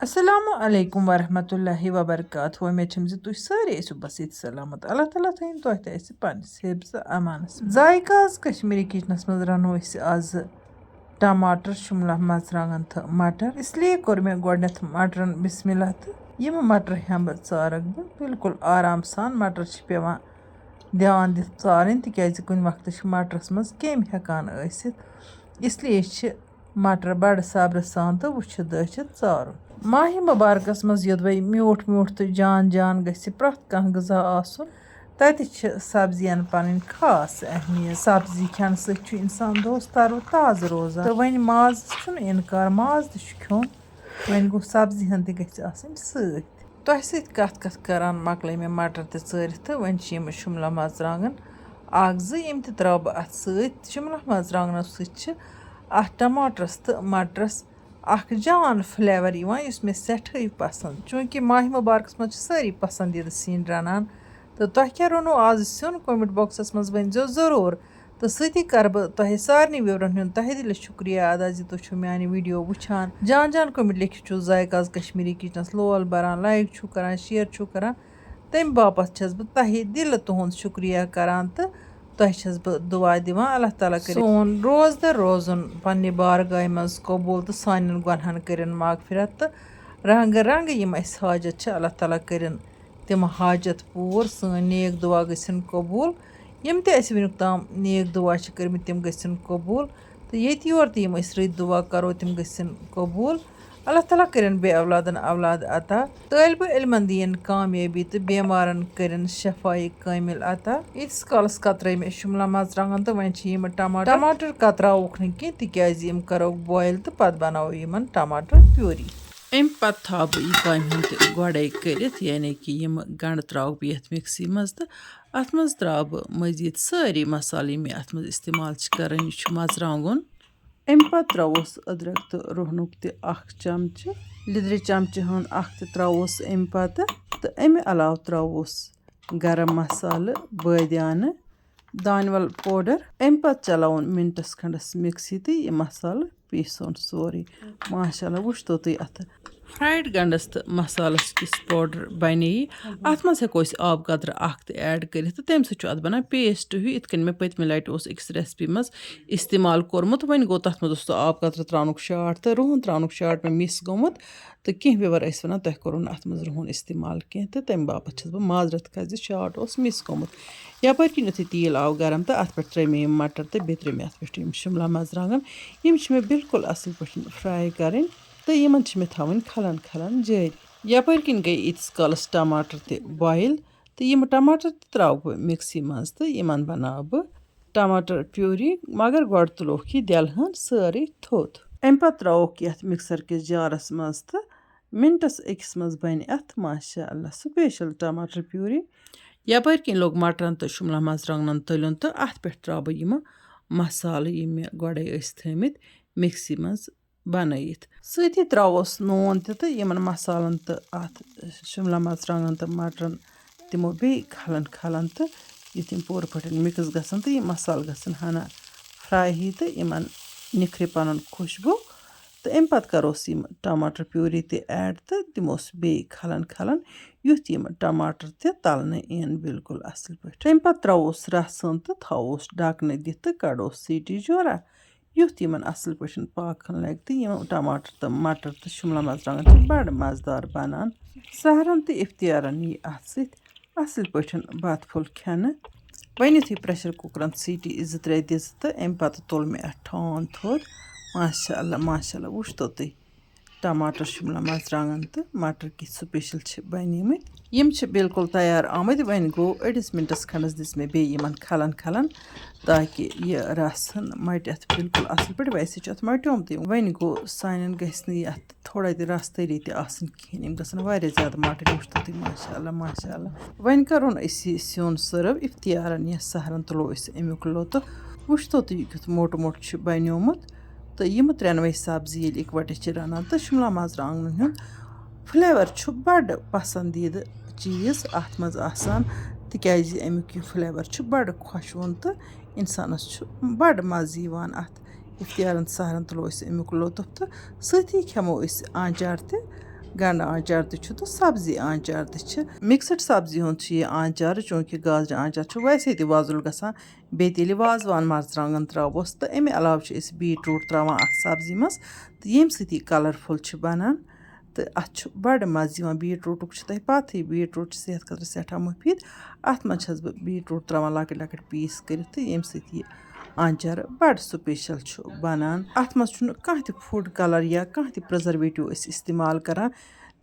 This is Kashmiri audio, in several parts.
Assalamu alaikum warahmatullahi wabarakatuh. Ummid چھم زِ تُہۍ سٲری ٲسِو بس ییٚتہِ سلامت اللہ تعالیٰ تھٲیِن تۄہہِ تہِ اَسہِ پنٛنِس حِفظ امانس ذایقہٕ حظ کشمیٖری کِچنس منٛز رَنو أسۍ آزٕ ٹماٹر شِملا مرژٕوانٛگن تہٕ مٹر اسلیے کوٚر مےٚ گۄڈنٮ۪تھ مٹرن بسمِلہ تہٕ یِم مٹر ہٮ۪مہٕ بہٕ ژارکھ بہٕ بالکُل آرام سان مٹر چھِ پٮ۪وان دھیان دِتھ ژارٕنۍ تِکیٛازِ کُنہِ وقتہٕ چھِ مٹرس منٛز کیٚمۍ ہٮ۪کان ٲسِتھ اسلیے چھِ مٹر بڑٕ صبرٕ سان تہٕ وٕچھِتھ دٲچھِتھ ژارُن ماہِ مُبارکس منٛز یوٚدوَے میوٗٹھ میوٗٹھ تہٕ جان جان گژھِ پرٛٮ۪تھ کانٛہہ غذا آسُن تَتہِ چھِ سبزِین پنٕنۍ خاص اہمیت سبزی کھٮ۪نہٕ سۭتۍ چھُ اِنسان دۄہس ترو تازٕ روزان تہٕ وۄنۍ مازس چھُنہٕ اِنکار ماز تہِ چھُ کھیوٚن وۄنۍ گوٚو سبزی ہن تہِ گژھِ آسٕنۍ سۭتۍ تۄہہِ سۭتۍ کتھ کران مۄکلے مےٚ مٹر تہِ ژٲرِتھ تہٕ وۄنۍ چھِ یِم شِملا مرژٕوانٛگن اکھ زٕ یِم تہِ تراوٕ بہٕ اتھ سۭتۍ شِملا مرژٕوانٛگنو سۭتۍ چھِ اتھ ٹماٹرس تہٕ مٹرس اکھ جان فلیور یِوان یُس مےٚ سٮ۪ٹھٕے پسنٛد چوٗنٛکہِ ماہِ مُبارکس منٛز چھِ سٲری پسنٛدیٖدٕ سِنۍ رنان تہٕ تۄہہِ کیٛاہ روٚنوٕ آز سیُن کومنٹ بۄکسس منٛز ؤنۍزیو ضروٗر تہٕ سۭتی کرٕ بہٕ تۄہہِ سارنٕے وِورن ہُنٛد تہہِ دِلہِ شُکریہ ادا زِ تُہۍ چھِو میانہِ ویٖڈیو وٕچھان جان جان کومنٹ لیکھِتھ چھُو ذایقاز کشمیٖری کِچنس لول بران لایک چھُو کران شیر چھُو کران تمہِ باپتھ چھس بہٕ تہہِ دِلہٕ تُہُنٛد شُکریہ کران تہٕ تۄہہِ چھس بہٕ دُعا دِوان اللہ تعالیٰ کٔرِتھ سون روزدٕ روزُن پننہِ بارگاہہِ منٛز قبوٗل تہٕ سانٮ۪ن گۄنہن کٔرِن مغفرت تہٕ رنٛگہٕ رنٛگہٕ یِم اَسہِ حاجت چھِ اللہ تعالیٰ کٔرِن تِم حاجت پوٗر سٲنۍ نیک دُعا گٔژھِنۍ قبوٗل یِم تہِ اَسہِ وٕنیُک تام نیک دُعا چھِ کٔرمٕتۍ تِم گٔژھِنۍ قبوٗل تہٕ ییٚتہِ یورٕ تہِ یِم أسۍ رٕتۍ دُعا کرو تِم گٔژھِنۍ قبوٗل اللہ تعالیٰ کٔرِن بے اولادن اولاد عطا طٲلبہٕ علمن دِیِن کامیٲبی تہٕ بٮ۪مارن کٔرِن شفایہِ کٲمِل عطا ییٖتِس کالس کترٲے مےٚ شِملا مرژٕوانٛگن تہٕ وۄنۍ چھِ یِم ٹماٹر کتراوُکھ نہٕ کینٛہہ تِکیٛازِ یِم کرہوکھ بویل تہٕ پتہٕ بناوو یِمن ٹماٹر پیوٗری اَمہِ پتہٕ تھاو بہٕ یہِ کامہِ ہُنٛد تہِ گۄڈَے کٔرِتھ یعنی کہِ یِم گنٛڈٕ ترٛاوَکھ بہٕ یَتھ مِکسی منٛز تہٕ اَتھ منٛز ترٛاوٕ بہٕ مٔزیٖد سٲری مصالہٕ یِم مےٚ اَتھ منٛز اِستعمال چھِ کَران یہِ چھُ مرژٕوانٛگُن اَمہِ پتہٕ ترٛاووس أدرَک تہٕ رۄہنُک تہِ اکھ چمچہٕ لیٚدرِ چمچہٕ ہُنٛد اکھ تہِ ترٛاووس اَمہِ پتہٕ تہٕ اَمہِ علاوٕ ترٛاووس گرم مصالہٕ بٲدیانہٕ دانہِ ول پوڈر اَمہِ پتہٕ چلاوُن مِنٹس کھنٛڈس مِکسی تہٕ یہِ مصالہٕ پیٖسُن سورُے ماشاء اللہ وٕچھتو تُہۍ اَتھ فرٛایڈ گنٛڈس تہٕ مصالس کِس پوڈر بنے اتھ منٛز ہٮ۪کو أسۍ آبہٕ قطرٕ اکھ تہِ ایڈ کٔرِتھ تہٕ تمہِ سۭتۍ چھُ اتھ بنان پیسٹ ہیوٗ یِتھ کٔنۍ مےٚ پٔتمہِ لٹہِ اوس أکِس ریسپی منٛز استعمال کوٚرمُت وۄنۍ گوٚو تتھ منٛز اوس سُہ آبہٕ قطرٕ تراونُک شاٹ تہٕ رُہُن تراونُک شاٹ مےٚ مِس گوٚمُت تہٕ کینٛہہ وِور ٲسۍ ونان تۄہہِ کوٚروٗ نہٕ اتھ منٛز رُہُن استعمال کینٛہہ تہٕ تمہِ باپتھ چھس بہٕ معذرت خاص زِ شاٹ اوس مِس گوٚمُت یپٲرۍ کِنۍ یُتھُے تیٖل آو گرم تہٕ اتھ پٮ۪ٹھ ترٲے مےٚ یِم مٹر تہٕ بیٚیہِ ترٲے مےٚ اتھ پٮ۪ٹھ یِم شِملا مرژٕوانٛگن یِم چھِ مےٚ بالکُل اصٕل پٲٹھۍ فرٛاے کرٕنۍ تہٕ یِمن چھِ مےٚ تھاوٕنۍ کھلن کھلن جٲری یپٲرۍ کِنۍ گٔے ییٖتِس کالس ٹماٹر تہِ بویل تہٕ یِم ٹماٹر تہِ تراوٕ بہٕ مِکسی منٛز تہٕ یِمن بناوٕ بہٕ ٹماٹر پیوٗری مگر گۄڈٕ تُلوکھ یہِ دٮ۪لہٕ ہن سٲرٕے تھوٚد اَمہِ پتہٕ ترٛاووکھ یَتھ مِکسر کِس جارس منٛز تہٕ مِنٹس أکِس منٛز بنہِ اَتھ ماشاء اللہ سُپیشل ٹماٹر پیوٗری یپٲرۍ کِنۍ لوٚگ مٹرن تہٕ شِملا مرژٕوانٛگنن تٔلیُن تہٕ اتھ پٮ۪ٹھ ترٛاوٕ بہٕ یِمہٕ مصالہٕ یِم مےٚ گۄڈے ٲسۍ تھٲمٕتۍ مِکسی منٛز بنٲیِتھ سۭتی ترٛاووس نوٗن تہِ یِمن مصالن تہٕ اتھ شِملا مرژٕوانٛگنن تہٕ مٹرن دِمو بیٚیہِ کھلن کھلن تہٕ یُتھ یِم پوٗرٕ پٲٹھۍ مِکٕس گژھن تہٕ یِم مصالہٕ گژھن ہنا فرٛاے ہی تہٕ یِمن نِکھرِ پنُن خوشبوٗ تہٕ اَمہِ پتہٕ کروس یِم ٹماٹر پیوٗری تہِ ایڈ تہٕ دِموس بیٚیہِ کھلن کھلن یُتھ یِم ٹماٹر تہِ تلنہٕ یِن بالکُل اصٕل پٲٹھۍ اَمہِ پتہٕ ترٛاووس رسن تہٕ تھاووس ڈھکنہٕ دِتھ تہٕ کڑوس سیٖٹی جورا یُتھ یِمن اصٕل پٲٹھۍ پاکہن لگہِ تہٕ یِم ٹماٹر تہٕ مٹر تہٕ شِملا مرژٕوانٛگن چھِ بڑٕ مزٕدار بنان سحرن تہٕ افتیارن یی اتھ سۭتۍ اصٕل پٲٹھۍ بتہٕ پھوٚل کھٮ۪نہٕ وۄنۍ یُتھُے پریشر کُکرن سیٖٹی 2-3 دِژ تہٕ اَمہِ پتہٕ تُل مےٚ اتھ ٹھانٛڈ تھوٚد ماشاء اللہ وٕچھتو تُہۍ ٹماٹر شِملا مرژٕوانٛگن تہٕ مٹر کِتھ سُپیشل چھِ بنیمٕتۍ یِم چھِ بالکُل تیار آمٕتۍ وۄنۍ گوٚو أڑِس مِنٹس کھنٛڈس دِژ مےٚ بیٚیہِ یِمن کھلن کھلن تاکہِ یہِ رس ہن مٹہِ اتھ بالکُل اصٕل پٲٹھۍ ویسے چھُ اتھ مٹیومتٕے وۄنۍ گوٚو سانٮ۪ن گژھِ نہٕ یہِ اتھ تھوڑا تہِ رس تٔری تہِ آسٕنۍ کِہیٖنۍ یِم گژھن واریاہ زیادٕ مٹٕنۍ وٕچھتو تُہۍ ماشاء اللہ وۄنۍ کرون أسۍ یہِ سیُن سٔرٕو افتیارن یا سحرن تُلو أسۍ امیُک لطف وٕچھتو تُہۍ یہِ کیُتھ موٚٹ موٚٹ چھُ بنیومُت تہٕ یِم ترٛٮ۪نوَے سبزی ییٚلہِ اِکوَٹہٕ چھِ رنان تہٕ شِملا مرژٕوانٛگنن ہُنٛد فلیور چھُ بڑٕ پسنٛدیٖدٕ چیٖز اتھ منٛز آسان تِکیٛازِ امیُک یہِ فلیور چھُ بڑٕ خۄشوُن تہٕ اِنسانس چھُ بڑٕ مزٕ یِوان اتھ افتیارن سحرن تُلو أسۍ امیُک لطف تہٕ سۭتی کھٮ۪مو أسۍ آنچار تہِ गंड आंचार तो सब्जी आंचार मिक्सड सब्जी ये आंचार चूँकि गाजर आंचार वैसे तो वजुल गसान बेल वाजवान मर्चांगन त्रावोस तो अमे अलाव बीटरूट त्रावान अथ सब्जी मज तो ये सती कलरफुल बनान तो अत बड़ मज़ बीटरूट तुम पत बीटरूट सेहत खतर सठा मुफीद अत मज बीटरूट त्रावान लकट लकट पीस कर ये सती आंचार बड़ स्पेशल बनान अत मज कह फूड कलर या कह प्रिजर्वेटिव इस्तेमाल करान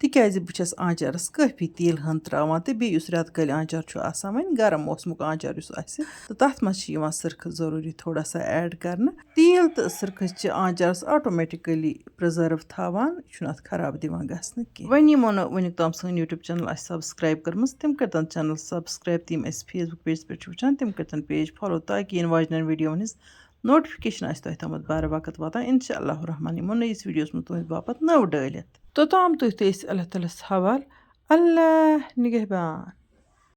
तिकाज बस आंचारस काफ़ी तेल हन त्रावान तो बेस रेतकल आंचार आसान वन गरम मौसमुक आंचार तो तथ मज सरख जरूरी थोड़ा सा ऐड कर तेल तो सरख आंचारस ऑटोमेटिकली प्रिजर्व थावान अत खराब दिवान गसन की वन यमो वनिक तम सन यूट्यूब चैनल सब्सक्राइब कर्म तिम कर चैनल सब्सक्राइब तम फेसबुक पेज पे वुचान तिम कर पेज फॉलो ताकि इन वाजन वीडियो नोटिफिकेशन तम बार वक्त वातान इंशाअल्लाह रहमान यमो नईस वीडियोस में तुंद बापत नव डालित तोताम तुह अल्लाह ताला हवाल अल्लाह निगहबान।